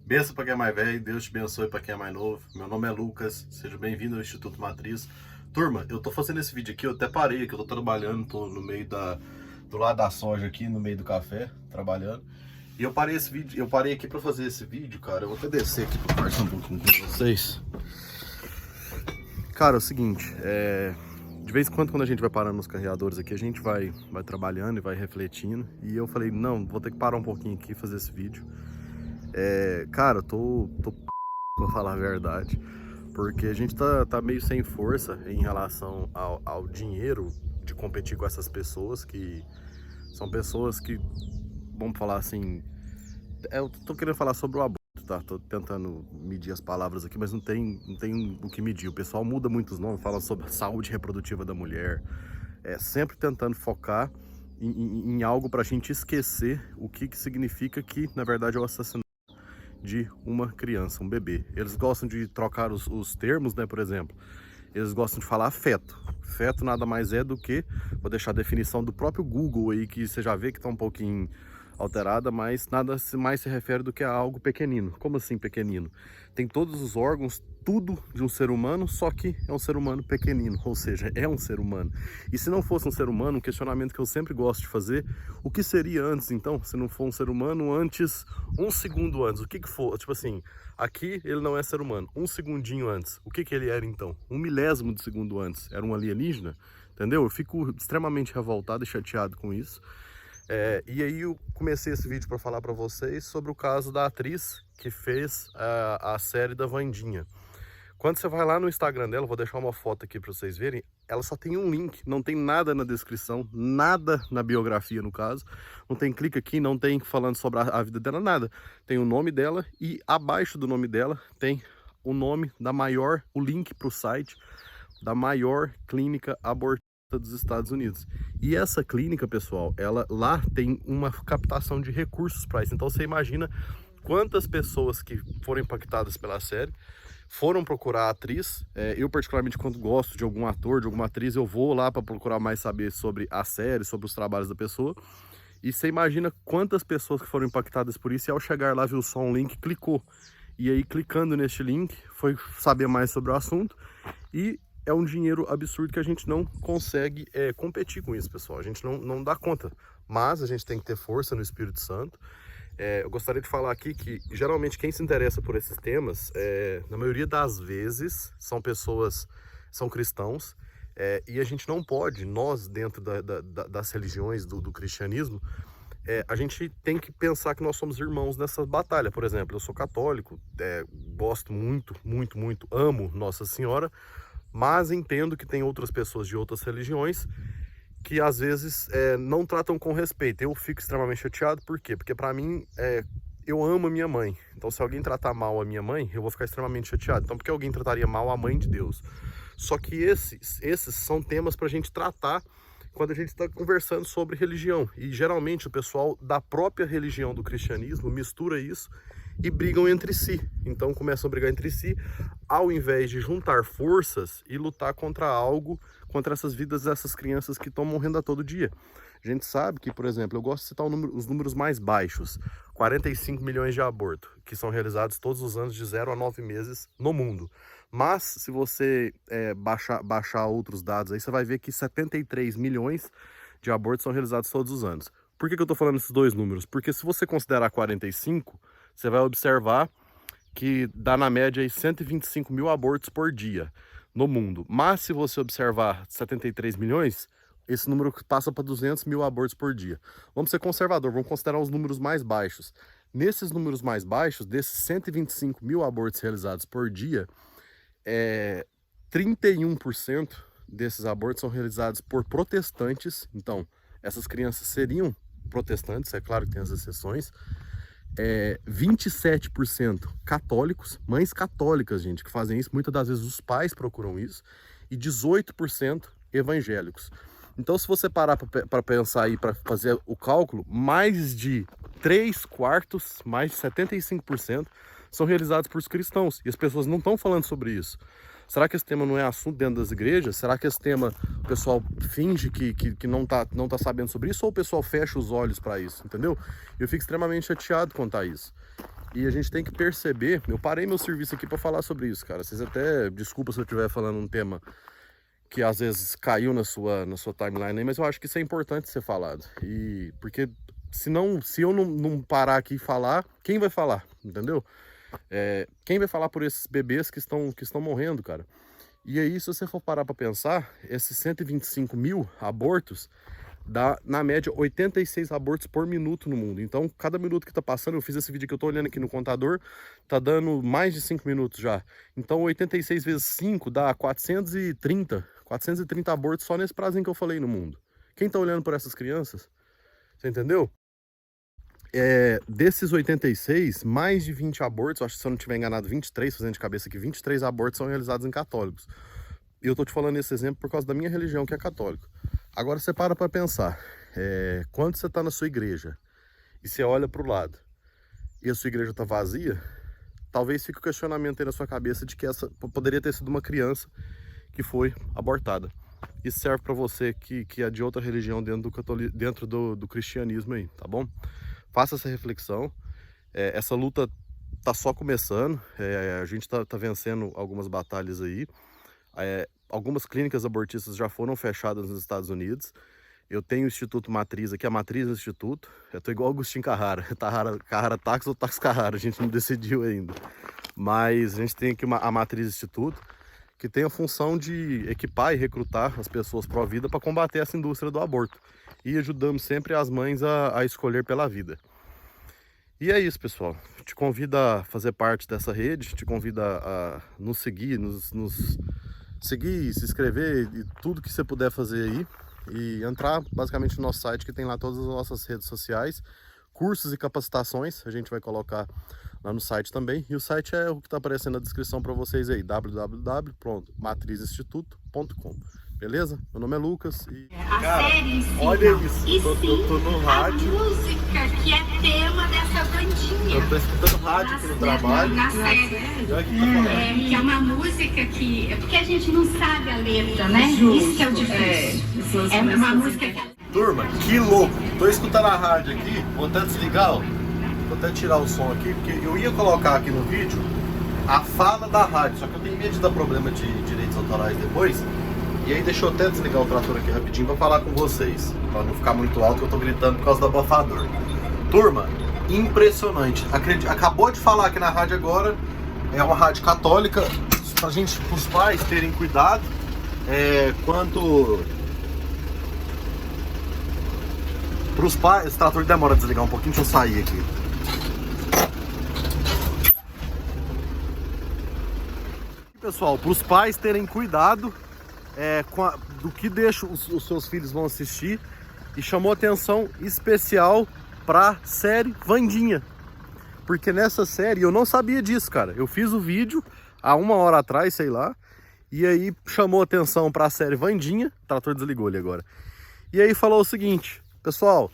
Benção para quem é mais velho, Deus te abençoe para quem é mais novo. Meu nome é Lucas, seja bem-vindo ao Instituto Matriz. Turma, eu tô fazendo esse vídeo aqui, eu até parei, que eu tô trabalhando, tô no meio do lado da soja aqui, no meio do café, trabalhando. E eu parei esse vídeo, eu parei aqui para fazer esse vídeo, cara. Eu vou até descer aqui para conversar um pouquinho com vocês. Cara, é o seguinte, de vez em quando a gente vai parando nos carreadores aqui, a gente vai trabalhando e vai refletindo. E eu falei, não, vou ter que parar um pouquinho aqui e fazer esse vídeo. Cara, eu tô pra falar a verdade, porque a gente tá meio sem força em relação ao dinheiro de competir com essas pessoas, que são pessoas que, vamos falar assim, eu tô querendo falar sobre o aborto, tá? Tô tentando medir as palavras aqui, mas não tem o que medir. O pessoal muda muitos nomes, fala sobre a saúde reprodutiva da mulher, sempre tentando focar em algo pra gente esquecer o que significa que, na verdade, é o assassinato de uma criança, um bebê. Eles gostam de trocar os termos, né? Por exemplo, eles gostam de falar feto. Feto nada mais é do que, vou deixar a definição do próprio Google aí, que você já vê que está um pouquinho alterada, mas nada mais se refere do que a algo pequenino. Como assim pequenino? Tem todos os órgãos, tudo de um ser humano, só que é um ser humano pequenino, ou seja, é um ser humano. E se não fosse um ser humano, um questionamento que eu sempre gosto de fazer, o que seria antes, então, se não for um ser humano, antes, um segundo antes, o que for, tipo assim, aqui ele não é ser humano, um segundinho antes, o que ele era então? Um milésimo de segundo antes, era um alienígena? Entendeu? Eu fico extremamente revoltado e chateado com isso. E aí eu comecei esse vídeo para falar para vocês sobre o caso da atriz que fez a série da Wandinha. Quando você vai lá no Instagram dela, vou deixar uma foto aqui para vocês verem, ela só tem um link, não tem nada na descrição, nada na biografia no caso, não tem clique aqui, não tem falando sobre a vida dela, nada. Tem o nome dela e abaixo do nome dela tem o nome da maior, o link para o site da maior clínica abortista dos Estados Unidos. E essa clínica, pessoal, ela lá tem uma captação de recursos para isso. Então você imagina quantas pessoas que foram impactadas pela série foram procurar a atriz. Eu particularmente, quando gosto de algum ator, de alguma atriz, eu vou lá para procurar mais saber sobre a série, sobre os trabalhos da pessoa. E você imagina quantas pessoas que foram impactadas por isso, e ao chegar lá viu só um link, clicou. E aí, clicando neste link, foi saber mais sobre o assunto. E é um dinheiro absurdo que a gente não consegue competir com isso, pessoal. A gente não dá conta. Mas a gente tem que ter força no Espírito Santo. Eu gostaria de falar aqui que, geralmente, quem se interessa por esses temas, na maioria das vezes, são pessoas, são cristãos, e a gente não pode, nós, dentro das religiões do cristianismo, a gente tem que pensar que nós somos irmãos nessa batalha. Por exemplo, eu sou católico, gosto muito, muito, muito, amo Nossa Senhora, mas entendo que tem outras pessoas de outras religiões que às vezes não tratam com respeito. Eu fico extremamente chateado, por quê? Porque para mim, eu amo a minha mãe. Então se alguém tratar mal a minha mãe, eu vou ficar extremamente chateado. Então por que alguém trataria mal a mãe de Deus? Só que esses são temas para a gente tratar quando a gente está conversando sobre religião. E geralmente o pessoal da própria religião do cristianismo mistura isso e brigam entre si. Então começam a brigar entre si, ao invés de juntar forças e lutar contra algo, contra essas vidas dessas crianças que estão morrendo a todo dia. A gente sabe que, por exemplo, eu gosto de citar os números mais baixos, 45 milhões de abortos, que são realizados todos os anos de 0 a 9 meses no mundo. Mas, se você baixar outros dados aí, você vai ver que 73 milhões de abortos são realizados todos os anos. Por que eu estou falando esses dois números? Porque se você considerar 45, você vai observar que dá na média aí 125 mil abortos por dia no mundo. Mas se você observar 73 milhões, esse número passa para 200 mil abortos por dia. Vamos ser conservador, vamos considerar os números mais baixos. Nesses números mais baixos, desses 125 mil abortos realizados por dia, 31% desses abortos são realizados por protestantes. Então, essas crianças seriam protestantes, é claro que tem as exceções. 27% católicos, mães católicas, gente, que fazem isso. Muitas das vezes os pais procuram isso. E 18% evangélicos. Então, se você parar para pensar aí, para fazer o cálculo, mais de 3/4, mais de 75%, são realizados por cristãos. E as pessoas não estão falando sobre isso. Será que esse tema não é assunto dentro das igrejas? Será que esse tema o pessoal finge que não tá sabendo sobre isso? Ou o pessoal fecha os olhos para isso, entendeu? Eu fico extremamente chateado quanto a isso. E a gente tem que perceber, eu parei meu serviço aqui para falar sobre isso, cara. Vocês até, desculpa se eu estiver falando um tema que às vezes caiu na sua timeline aí, mas eu acho que isso é importante ser falado. E porque se eu não parar aqui e falar, quem vai falar, entendeu? Quem vai falar por esses bebês que estão morrendo, cara? E aí, se você for parar para pensar, esses 125 mil abortos dá, na média, 86 abortos por minuto no mundo. Então, cada minuto que tá passando, eu fiz esse vídeo que eu tô olhando aqui no contador, tá dando mais de 5 minutos já. Então, 86 vezes 5 dá 430 abortos só nesse prazinho que eu falei no mundo. Quem tá olhando por essas crianças? Você entendeu? Desses 86, mais de 20 abortos, acho que se eu não estiver enganado, 23, fazendo de cabeça aqui, 23 abortos são realizados em católicos. E eu tô te falando esse exemplo por causa da minha religião, que é católico. Agora você para pensar, quando você tá na sua igreja e você olha pro lado e a sua igreja tá vazia, talvez fique o questionamento aí na sua cabeça de que essa poderia ter sido uma criança que foi abortada. Isso serve para você que é de outra religião dentro do cristianismo aí, tá bom? Faça essa reflexão. Essa luta tá só começando. A gente tá vencendo algumas batalhas aí. Algumas clínicas abortistas já foram fechadas nos Estados Unidos. Eu tenho o Instituto Matriz aqui, a Matriz Instituto. Eu tô igual o Agostinho Carrara. Carrara Táxi ou Táxi Carrara, a gente não decidiu ainda. Mas a gente tem aqui a Matriz Instituto, que tem a função de equipar e recrutar as pessoas pró-vida para combater essa indústria do aborto. E ajudamos sempre as mães a escolher pela vida. E é isso, pessoal. Te convido a fazer parte dessa rede, te convido a nos seguir, nos seguir, se inscrever e tudo que você puder fazer aí. E entrar basicamente no nosso site, que tem lá todas as nossas redes sociais, cursos e capacitações, a gente vai colocar lá no site também. E o site é o que está aparecendo na descrição para vocês aí, www.matrizinstituto.com. Beleza? Meu nome é Lucas e... Cara, olha isso, eu tô no rádio. A música que é tema dessa bandinha. Eu tô escutando rádio aqui no trabalho. Na série. Que é uma música que... É porque a gente não sabe a letra, né? Isso que é o difícil. É uma música que... Turma, que louco! Tô escutando a rádio aqui, vou até desligar, ó. Vou até tirar o som aqui, porque eu ia colocar aqui no vídeo a fala da rádio, só que eu tenho medo de dar problema de direitos autorais depois. E aí deixa eu até desligar o trator aqui rapidinho pra falar com vocês, pra não ficar muito alto, que eu tô gritando por causa do abafador. Turma, impressionante. Acabou de falar aqui na rádio agora, é uma rádio católica, pros pais terem cuidado, quanto... Pros pais, esse trator demora a desligar um pouquinho, deixa eu sair aqui. Pessoal, para os pais terem cuidado do que deixa os seus filhos vão assistir, e chamou atenção especial para série Wandinha, porque nessa série eu não sabia disso, cara. Eu fiz o vídeo há 1 hora atrás, sei lá, e aí chamou atenção para a série Wandinha. O trator desligou ali agora. E aí falou o seguinte: pessoal,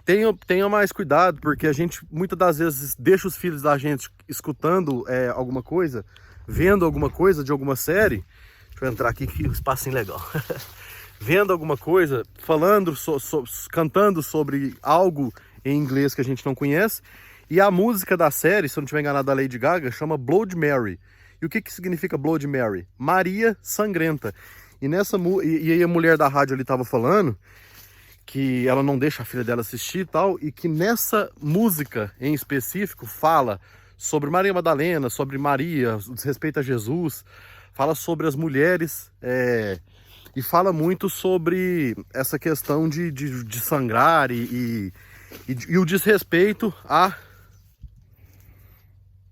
tenha mais cuidado, porque a gente muitas das vezes deixa os filhos da gente escutando alguma coisa, vendo alguma coisa de alguma série. Deixa eu entrar aqui, que o espacinho legal. Vendo alguma coisa, falando, cantando sobre algo em inglês que a gente não conhece. E a música da série, se eu não estiver enganado, da Lady Gaga, chama Blood Mary. E o que significa Blood Mary? Maria Sangrenta. E aí a mulher da rádio ali estava falando que ela não deixa a filha dela assistir e tal, e que nessa música em específico fala sobre Maria Madalena, sobre Maria, o desrespeito a Jesus, fala sobre as mulheres, e fala muito sobre essa questão de sangrar e o desrespeito a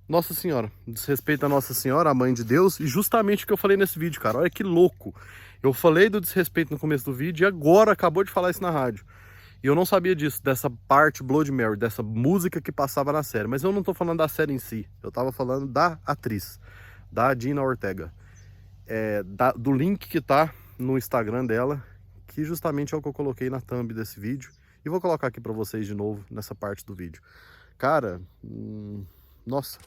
Nossa Senhora, desrespeito a Nossa Senhora, a Mãe de Deus, e justamente o que eu falei nesse vídeo, cara. Olha que louco. Eu falei do desrespeito no começo do vídeo e agora acabou de falar isso na rádio. E eu não sabia disso, dessa parte Blood Mary, dessa música que passava na série. Mas eu não tô falando da série em si, eu tava falando da atriz, da Dina Ortega. Do link que tá no Instagram dela, que justamente é o que eu coloquei na thumb desse vídeo. E vou colocar aqui pra vocês de novo, nessa parte do vídeo. Cara, nossa,